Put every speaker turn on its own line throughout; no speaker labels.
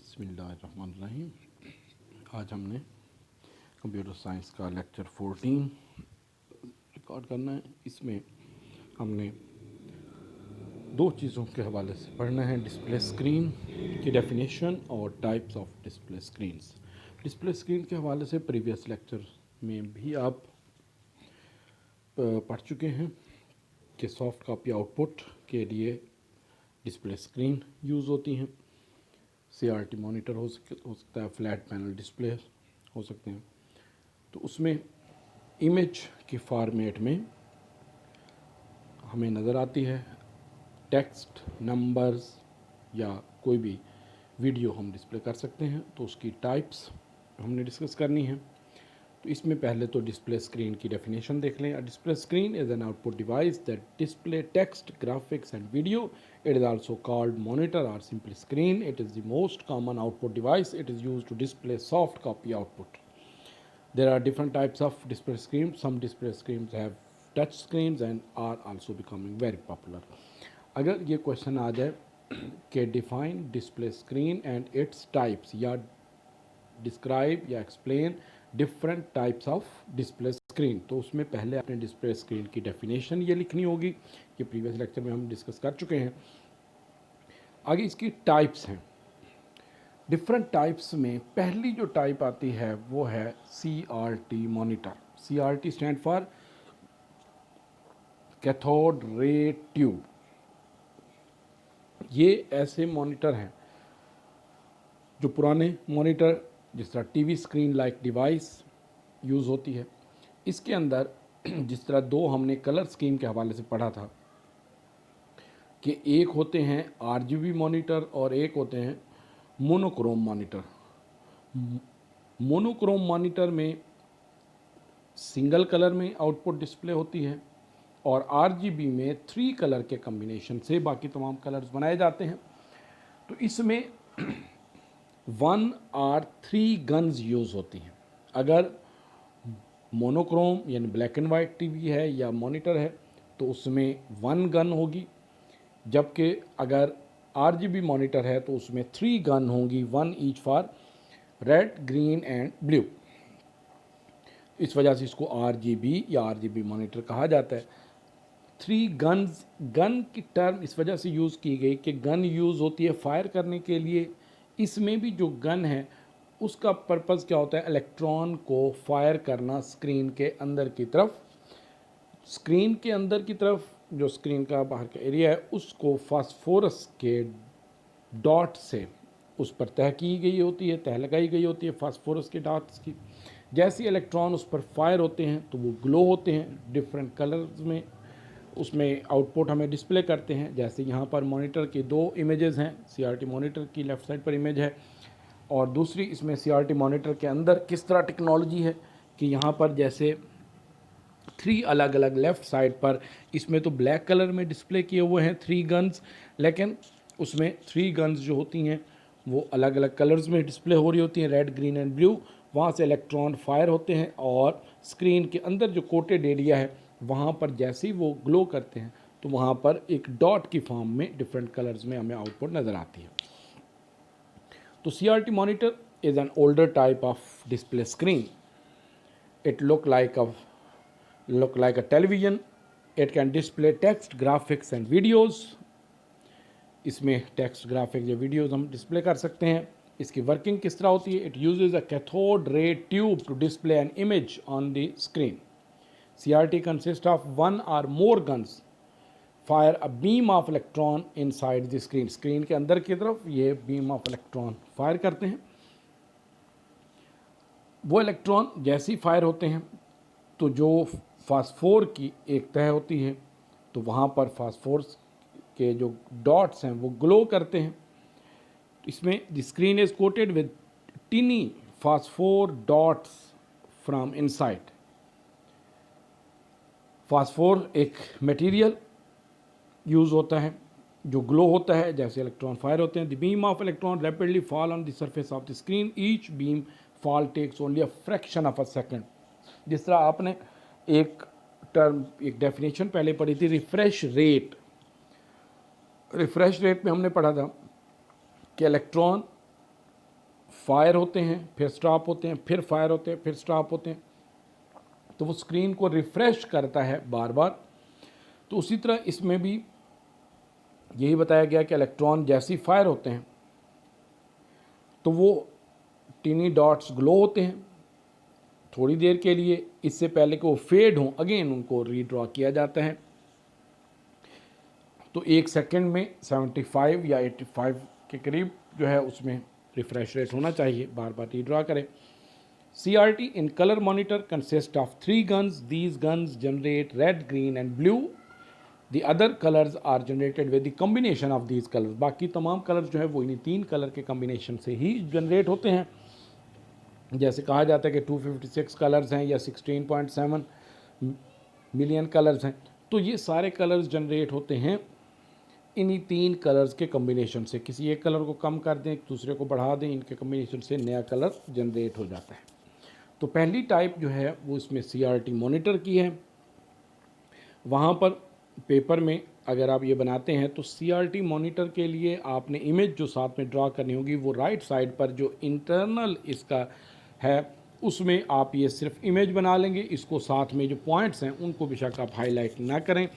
बिस्मिल्लाहिर्रहमानिर्रहीम। आज हमने कंप्यूटर साइंस का लेक्चर 14 रिकॉर्ड करना है। इसमें हमने दो चीज़ों के हवाले से पढ़ना है, डिस्प्ले स्क्रीन की डेफिनेशन और types of display screens. Display screen के हवाले से प्रीवियस लेक्चर में भी आप पढ़ चुके हैं कि सॉफ्ट कॉपी आउटपुट के लिए डिस्प्ले स्क्रीन यूज़ होती हैं। CRT मॉनिटर हो सकता है, फ्लैट पैनल डिस्प्ले हो सकते हैं। तो उसमें इमेज की फॉर्मेट में हमें नज़र आती है टेक्स्ट, नंबर्स या कोई भी वीडियो हम डिस्प्ले कर सकते हैं। तो उसकी टाइप्स हमने डिस्कस करनी है। तो इसमें पहले तो डिस्प्ले स्क्रीन की डेफिनेशन देख लें। A display screen is an output device that display text, graphics and video. It is also called monitor or simply screen. It is the most common output device. It is used to display soft copy output. There are different types of display screens. Some display screens have touch screens and are also becoming very popular. अगर ये question आ जाए कि define display screen and its types या describe या explain different types of display screen, तो उसमें पहले आपने डिस्प्ले स्क्रीन की डेफिनेशन ये लिखनी होगी। ये प्रीवियस लेक्चर में हम डिस्कस कर चुके हैं। आगे इसकी टाइप्स हैं। डिफरेंट टाइप्स में पहली जो टाइप आती है वो है CRT monitor. CRT stand for cathode ray tube. ये ऐसे मॉनिटर हैं जो पुराने मॉनिटर जिस तरह TV screen like device use होती है, इसके अंदर जिस तरह दो हमने कलर स्कीम के हवाले से पढ़ा था कि एक होते हैं RGB मॉनिटर और एक होते हैं मोनोक्रोम मॉनिटर। मोनोक्रोम मॉनिटर में सिंगल कलर में आउटपुट डिस्प्ले होती है और RGB में 3 कलर के कम्बिनेशन से बाकी तमाम कलर्स बनाए जाते हैं। तो इसमें 1 और 3 गन्स यूज़ होती हैं। अगर मोनोक्रोम यानी ब्लैक एंड वाइट टीवी है या मॉनिटर है तो उसमें 1 गन होगी, जबकि अगर RGB मॉनिटर है तो उसमें 3 गन होंगी, 1 each for red, green and blue. इस वजह से इसको RGB या RGB मॉनिटर कहा जाता है। 3 गन्स, गन की टर्म इस वजह से यूज़ की गई कि गन यूज़ होती है फायर करने के लिए। इसमें भी जो गन है उसका पर्पज़ क्या होता है, इलेक्ट्रॉन को फायर करना स्क्रीन के अंदर की तरफ। स्क्रीन के अंदर की तरफ जो स्क्रीन का बाहर का एरिया है उसको फास्फोरस के डॉट से उस पर तह की गई होती है, तह लगाई गई होती है फास्फोरस के डॉट्स की। जैसे इलेक्ट्रॉन उस पर फायर होते हैं तो वो ग्लो होते हैं डिफरेंट कलर्स में, उसमें आउटपुट हमें डिस्प्ले करते हैं। जैसे यहाँ पर मॉनिटर के 2 इमेजेस हैं। CRT मॉनिटर की लेफ़्ट साइड पर इमेज है और दूसरी इसमें CRT मॉनिटर के अंदर किस तरह टेक्नोलॉजी है कि यहाँ पर जैसे 3 अलग अलग लेफ़्ट साइड पर, इसमें तो ब्लैक कलर में डिस्प्ले किए हुए हैं 3 गन्स, लेकिन उसमें 3 गन्स जो होती हैं वो अलग अलग कलर्स में डिस्प्ले हो रही होती हैं, रेड, ग्रीन एंड ब्लू। वहाँ से इलेक्ट्रॉन फायर होते हैं और स्क्रीन के अंदर जो कोटेड एरिया है वहाँ पर जैसे ही वो ग्लो करते हैं तो वहाँ पर एक डॉट की फॉर्म में डिफरेंट कलर्स में हमें आउटपुट नज़र आती है। तो CRT monitor is an older type of display screen. It look like a television. It can display text, graphics and videos. इसमें टेक्स्ट, ग्राफिक्स या वीडियोज़ हम डिस्प्ले कर सकते हैं। इसकी वर्किंग किस तरह होती है, it uses a cathode ray tube to display an image on the screen. CRT consists of 1 or more guns fire a beam of electron inside the screen. Screen के अंदर की तरफ ये beam of electron फायर करते हैं। वो electron जैसे ही fire होते हैं तो जो फास्फोर की एक तह होती है तो वहाँ पर फास्फोरस के जो डॉट्स हैं वो ग्लो करते हैं। इसमें the screen is coated with टिनी phosphor dots from inside. Phosphor एक मटेरियल यूज़ होता है जो ग्लो होता है जैसे इलेक्ट्रॉन फायर होते हैं। The beam of electron rapidly fall on the surface of the screen. Each beam fall takes only a fraction of a second. जिस तरह आपने एक टर्म, एक डेफिनेशन पहले पढ़ी थी, रिफ्रेश रेट। रिफ्रेश रेट में हमने पढ़ा था कि इलेक्ट्रॉन फायर होते हैं, फिर स्टॉप होते हैं, फिर फायर होते हैं, फिर स्टॉप होते हैं, तो वो स्क्रीन को रिफ़्रेश करता है बार बार। तो उसी तरह इसमें भी यही बताया गया कि इलेक्ट्रॉन जैसे ही फायर होते हैं तो वो टीनी डॉट्स ग्लो होते हैं थोड़ी देर के लिए, इससे पहले कि वो फेड हों, अगेन उनको रीड्रॉ किया जाता है। तो 1 सेकंड में 75 या 85 के करीब जो है उसमें रिफ्रेश रेट होना चाहिए, बार बार रीड्रॉ करें। CRT in color monitor consists of 3 guns. These guns generate red, green and blue. The other colors are generated with the combination of these colors. बाकी तमाम कलर्स जो है वो इन्हीं 3 कलर के कम्बिनेशन से ही जनरेट होते हैं। जैसे कहा जाता है कि 256 कलर्स हैं या 16.7 मिलियन कलर्स हैं, तो ये सारे कलर्स जनरेट होते हैं इन्हीं 3 कलर्स के कम्बिनेशन से। किसी एक कलर को कम कर दें, दूसरे को बढ़ा दें, इनके कम्बिनेशन से नया कलर जनरेट हो जाता है। तो पहली टाइप जो है वो इसमें CRT मॉनिटर की है। वहाँ पर पेपर में अगर आप ये बनाते हैं तो CRT मॉनिटर के लिए आपने इमेज जो साथ में ड्रा करनी होगी वो राइट साइड पर जो इंटरनल इसका है उसमें आप ये सिर्फ इमेज बना लेंगे। इसको साथ में जो पॉइंट्स हैं उनको बेशक आप हाईलाइट ना करें,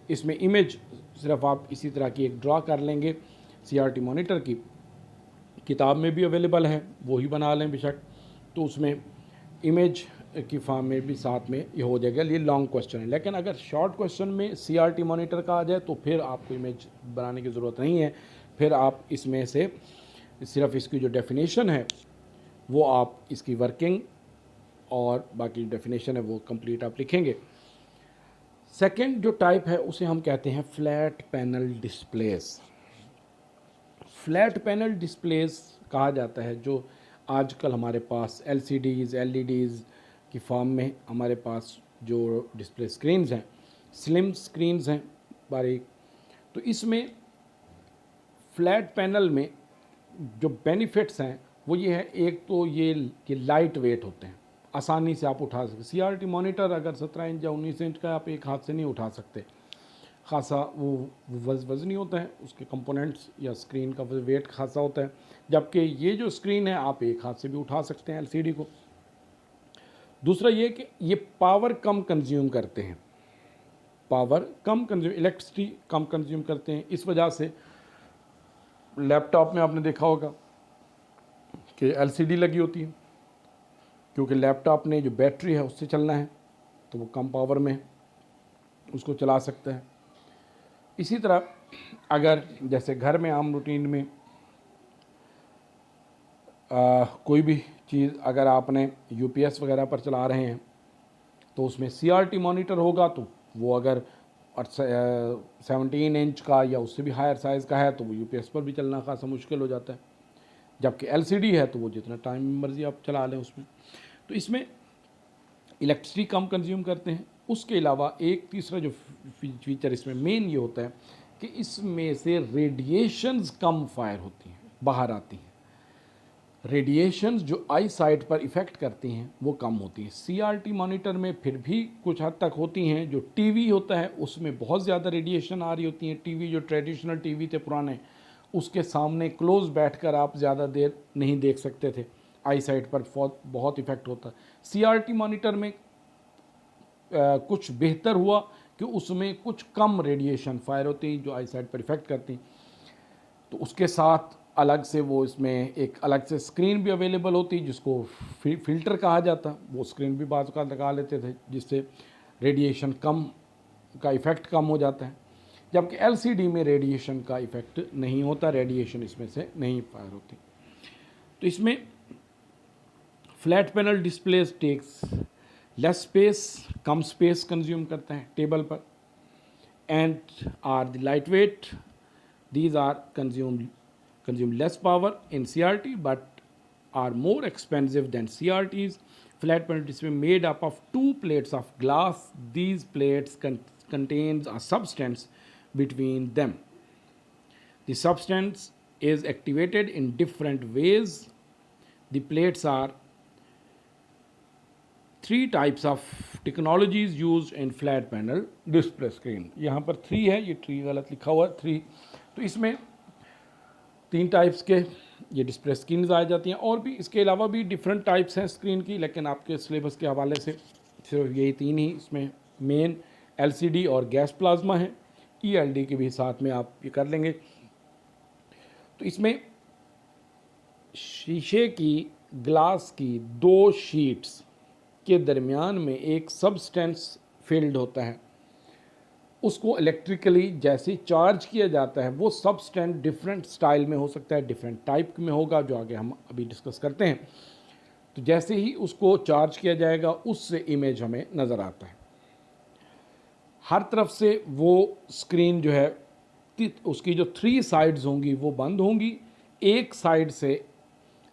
इसमें इमेज सिर्फ आप इसी तरह की एक ड्रा कर लेंगे। CRT मॉनिटर की किताब में भी अवेलेबल है, वो ही बना लें बेशक, तो उसमें इमेज की फॉर्म में भी साथ में ये हो जाएगा। ये लॉन्ग क्वेश्चन है, लेकिन अगर शॉर्ट क्वेश्चन में CRT मॉनिटर का आ जाए तो फिर आपको इमेज बनाने की ज़रूरत नहीं है। फिर आप इसमें से सिर्फ इसकी जो डेफिनेशन है वो आप इसकी वर्किंग और बाकी जो डेफिनेशन है वो कंप्लीट आप लिखेंगे। सेकंड जो टाइप है उसे हम कहते हैं flat panel displace. Flat panel displace कहा जाता है जो आजकल हमारे पास LCDs, LEDs की फॉर्म में हमारे पास जो डिस्प्ले स्क्रीन्स हैं, स्लिम स्क्रीन्स हैं बारीक, तो इसमें फ्लैट पैनल में जो बेनिफिट्स हैं वो ये है, एक तो ये कि लाइट वेट होते हैं, आसानी से आप उठा सकते। CRT मॉनिटर अगर 17 इंच या 19 इंच का आप एक हाथ से नहीं उठा सकते, खासा वो वज़नी होता है, उसके कंपोनेंट्स या स्क्रीन का वेट खासा होता है, जबकि ये जो स्क्रीन है आप एक हाथ से भी उठा सकते हैं LCD को। दूसरा ये कि ये पावर कम कंज्यूम करते हैं, पावर कम कंज्यूम, इलेक्ट्रिसिटी कम कंज्यूम करते हैं। इस वजह से लैपटॉप में आपने देखा होगा कि LCD लगी होती है, क्योंकि लैपटॉप ने जो बैटरी है उससे चलना है तो वो कम पावर में उसको चला सकता है। इसी तरह अगर जैसे घर में आम रूटीन में कोई भी चीज़ अगर आपने UPS वगैरह पर चला रहे हैं तो उसमें CRT मॉनिटर होगा, तो वो अगर 17 इंच का या उससे भी हायर साइज़ का है तो वो UPS पर भी चलना खासा मुश्किल हो जाता है, जबकि LCD है तो वो जितना टाइम मर्जी आप चला लें उसमें। तो इसमें इलेक्ट्रिसिटी कम कंज्यूम करते हैं। उसके अलावा एक तीसरा जो फीचर इसमें मेन ये होता है कि इसमें से रेडिएशंस कम फायर होती हैं, बाहर आती हैं। रेडिएशंस जो आई साइट पर इफ़ेक्ट करती हैं वो कम होती हैं। CRT मॉनिटर में फिर भी कुछ हद तक होती हैं। जो TV होता है उसमें बहुत ज़्यादा रेडिएशन आ रही होती हैं। TV जो ट्रेडिशनल TV थे पुराने, उसके सामने क्लोज बैठकर आप ज़्यादा देर नहीं देख सकते थे, आई साइट पर बहुत इफ़ेक्ट होता है। CRT मॉनिटर में कुछ बेहतर हुआ कि उसमें कुछ कम रेडिएशन फायर होती जो आई साइट पर इफ़ेक्ट करती, तो उसके साथ अलग से वो इसमें एक अलग से स्क्रीन भी अवेलेबल होती जिसको फ़िल्टर कहा जाता। वो स्क्रीन भी बाज़ का लगा लेते थे जिससे रेडिएशन कम का इफ़ेक्ट कम हो जाता है, जबकि LCD में रेडिएशन का इफ़ेक्ट नहीं होता, रेडिएशन इसमें से नहीं फायर होती। तो इसमें flat panel display takes less space, कम स्पेस कंज्यूम करता है टेबल पर, and are the lightweight, these are consume less power in CRT but are more expensive than CRTs. Flat panel display made up of 2 plates of glass. These plates contains a substance between them. The substance is activated in different ways. The plates are 3 types of technologies used in flat panel display screen. यहाँ पर 3 है, ये 3 गलत लिखा हुआ है 3। तो इसमें 3 टाइप्स के ये डिस्प्ले स्क्रीन आ जाती हैं। और भी इसके अलावा भी डिफरेंट टाइप्स हैं स्क्रीन की, लेकिन आपके सिलेबस के हवाले से सिर्फ यही 3 ही इसमें मेन एलसीडी और गैस प्लाज्मा है। ईएलडी के भी साथ में आप ये कर लेंगे। तो इसमें शीशे की ग्लास की 2 शीट्स के दरमियान में एक सब्सटेंस फील्ड होता है, उसको इलेक्ट्रिकली जैसे चार्ज किया जाता है वो सब्सटेंस डिफरेंट स्टाइल में हो सकता है, डिफरेंट टाइप में होगा, जो आगे हम अभी डिस्कस करते हैं। तो जैसे ही उसको चार्ज किया जाएगा उससे इमेज हमें नज़र आता है। हर तरफ से वो स्क्रीन जो है उसकी जो 3 साइड्स होंगी वो बंद होंगी। एक साइड से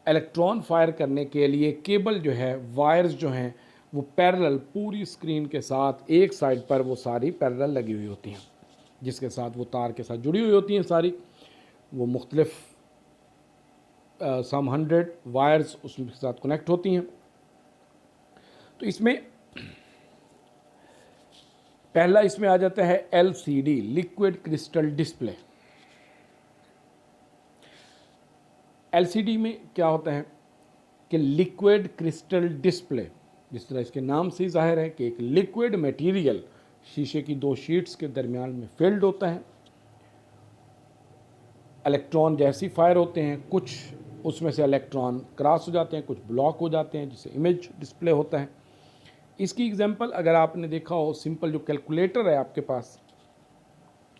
इलेक्ट्रॉन फायर करने के लिए केबल जो है, वायर्स जो हैं वो पैरेलल पूरी स्क्रीन के साथ एक साइड पर वो सारी पैरेलल लगी हुई होती हैं, जिसके साथ वो तार के साथ जुड़ी हुई होती हैं सारी। वो मुख्तलिफ सम 100 वायर्स उसके साथ कनेक्ट होती हैं। तो इसमें पहला इसमें आ जाता है LCD, liquid crystal display. LCD में क्या होता है कि लिक्विड क्रिस्टल डिस्प्ले, जिस तरह इसके नाम से जाहिर है कि एक लिक्विड मटेरियल शीशे की 2 शीट्स के दरमियान में फील्ड होता है। इलेक्ट्रॉन जैसी फायर होते हैं, कुछ उसमें से इलेक्ट्रॉन क्रॉस हो जाते हैं, कुछ ब्लॉक हो जाते हैं, जिससे इमेज डिस्प्ले होता है। इसकी एग्जांपल अगर आपने देखा हो, सिंपल जो कैलकुलेटर है आपके पास,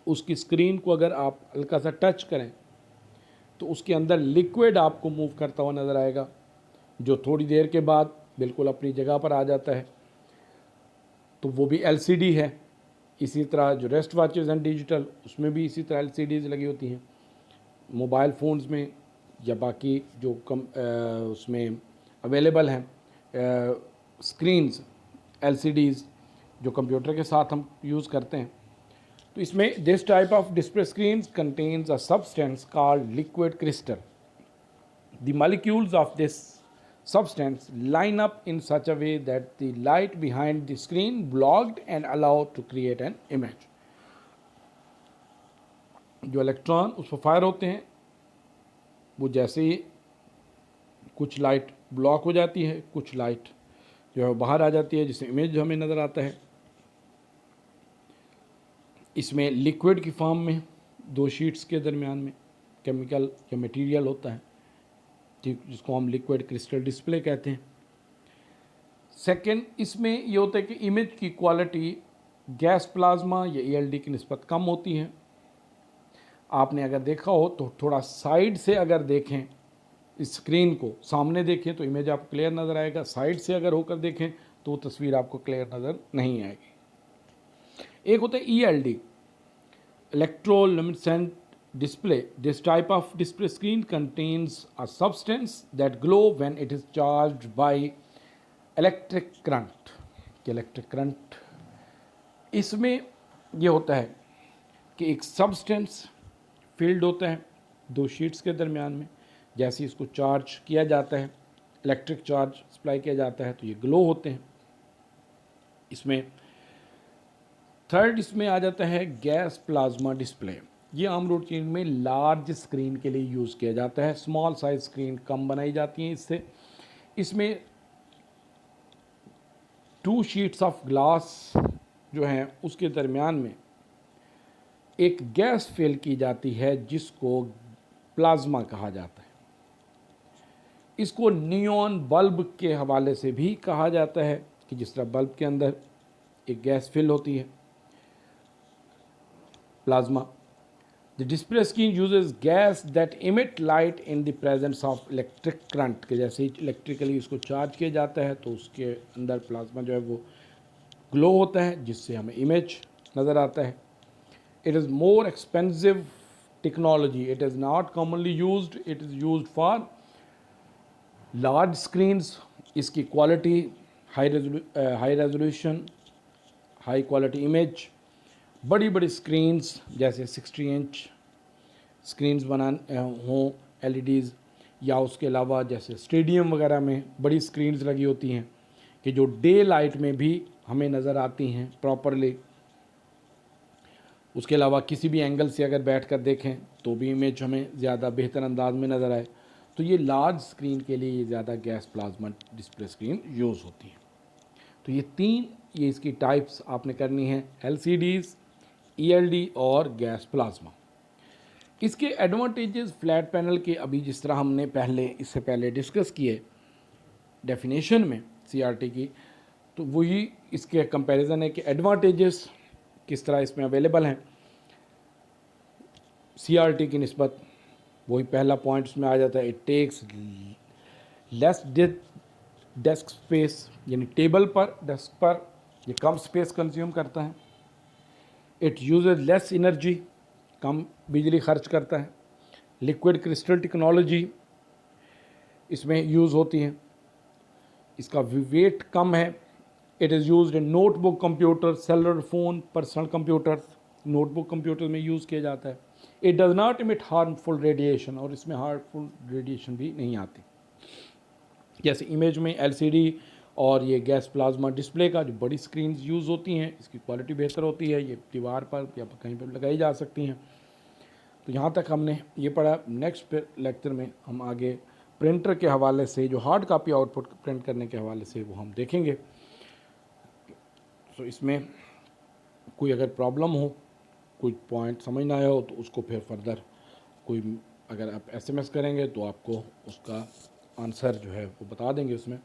उसकी स्क्रीन को अगर आप हल्का सा टच करें तो उसके अंदर लिक्विड आपको मूव करता हुआ नज़र आएगा, जो थोड़ी देर के बाद बिल्कुल अपनी जगह पर आ जाता है। तो वो भी एलसीडी है। इसी तरह जो रेस्ट वॉचेज़ हैं डिजिटल, उसमें भी इसी तरह एलसीडीज़ लगी होती हैं। मोबाइल फ़ोन्स में या बाकी जो उसमें अवेलेबल हैं स्क्रीन्स, एलसीडीज़ जो कंप्यूटर के साथ हम यूज़ करते हैं। तो इसमें this type of display screens contains a substance called liquid crystal. The molecules of this substance line up in such a way that the light behind the screen blocked and allowed to create an image. जो electron उस पर fire होते हैं वो जैसे ही कुछ light block हो जाती है, कुछ लाइट जो है बाहर आ जाती है, जिससे इमेज हमें नज़र आता है। इसमें लिक्विड की फॉर्म में 2 शीट्स के दरमियान में केमिकल या मटेरियल होता है, जिसको हम लिक्विड क्रिस्टल डिस्प्ले कहते हैं। सेकंड, इसमें ये होता है कि इमेज की क्वालिटी गैस प्लाज्मा या ईएलडी की निस्बत कम होती है। आपने अगर देखा हो तो थोड़ा साइड से अगर देखें इस स्क्रीन को, सामने देखें तो इमेज आपको क्लियर नज़र आएगा, साइड से अगर होकर देखें तो तस्वीर आपको क्लियर नज़र नहीं आएगी। एक होता है ईएलडी, इलेक्ट्रोल्यूमिनेसेंट display. This type of display screen contains a substance that glow when it is charged by electric current. Electric current इसमें यह होता है कि एक सब्सटेंस फील्ड होता है 2 शीट्स के दरमियान में, जैसे इसको चार्ज किया जाता है, इलेक्ट्रिक चार्ज सप्लाई किया जाता है तो ये ग्लो होते हैं। इसमें थर्ड इसमें आ जाता है गैस प्लाज्मा डिस्प्ले। ये आम रूटीन में लार्ज स्क्रीन के लिए यूज़ किया जाता है। स्मॉल साइज स्क्रीन कम बनाई जाती हैं इससे। इसमें 2 शीट्स ऑफ ग्लास जो हैं उसके दरमियान में एक गैस फिल की जाती है जिसको प्लाज्मा कहा जाता है। इसको नियॉन बल्ब के हवाले से भी कहा जाता है कि जिस तरह बल्ब के अंदर एक गैस फिल होती है, plasma. The display screen uses gas that emit light in the presence of electric current, के जैसे ही इलेक्ट्रिकली इसको चार्ज किया जाता है तो उसके अंदर प्लाज्मा जो है वो ग्लो होता है, जिससे हमें इमेज नज़र आता है। It is more expensive technology. It is not commonly used. It is used for large screens. इसकी quality high resolution, high quality image, बड़ी बड़ी स्क्रीन्स जैसे 60 इंच स्क्रीन्स हों एलईडीज़, या उसके अलावा जैसे स्टेडियम वगैरह में बड़ी स्क्रीन्स लगी होती हैं कि जो डे लाइट में भी हमें नज़र आती हैं प्रॉपरली। उसके अलावा किसी भी एंगल से अगर बैठ कर देखें तो भी इमेज हमें ज़्यादा बेहतर अंदाज में नज़र आए। तो ये लार्ज स्क्रीन के लिए ये ज़्यादा gas plasma display screen use होती है। तो ये इसकी टाइप्स आपने करनी है, LCDs, ELD और गैस प्लाज्मा। इसके एडवांटेजेस फ्लैट पैनल के अभी जिस तरह हमने इससे पहले डिस्कस किए डेफिनेशन में CRT की, तो वही इसके कंपैरिजन है कि एडवांटेजेस किस तरह इसमें अवेलेबल हैं CRT की निस्बत। वही पहला पॉइंट उसमें आ जाता है, it takes less desk space, यानी डेस्क पर ये कम स्पेस कंज्यूम करता है। इट यूजेज लेस एनर्जी, कम बिजली खर्च करता है। लिक्विड क्रिस्टल टेक्नोलॉजी इसमें यूज़ होती है। इसका वेट कम है। It is used in notebook computer, cellular phone, personal computers, notebook computer में यूज़ किया जाता है। It does not emit harmful radiation, और इसमें हार्मफुल रेडिएशन भी नहीं आती। जैसे इमेज में LCD और ये गैस प्लाज्मा डिस्प्ले का जो बड़ी स्क्रीन यूज़ होती हैं, इसकी क्वालिटी बेहतर होती है, ये दीवार पर या कहीं पर लगाई जा सकती हैं। तो यहाँ तक हमने ये पढ़ा। नेक्स्ट लेक्चर में हम आगे प्रिंटर के हवाले से, जो हार्ड कापी आउटपुट प्रिंट करने के हवाले से, वो हम देखेंगे। तो इसमें कोई अगर प्रॉब्लम हो, कोई पॉइंट समझ ना आया हो, तो उसको फिर फर्दर अगर आप SMS करेंगे तो आपको उसका आंसर जो है वो बता देंगे उसमें।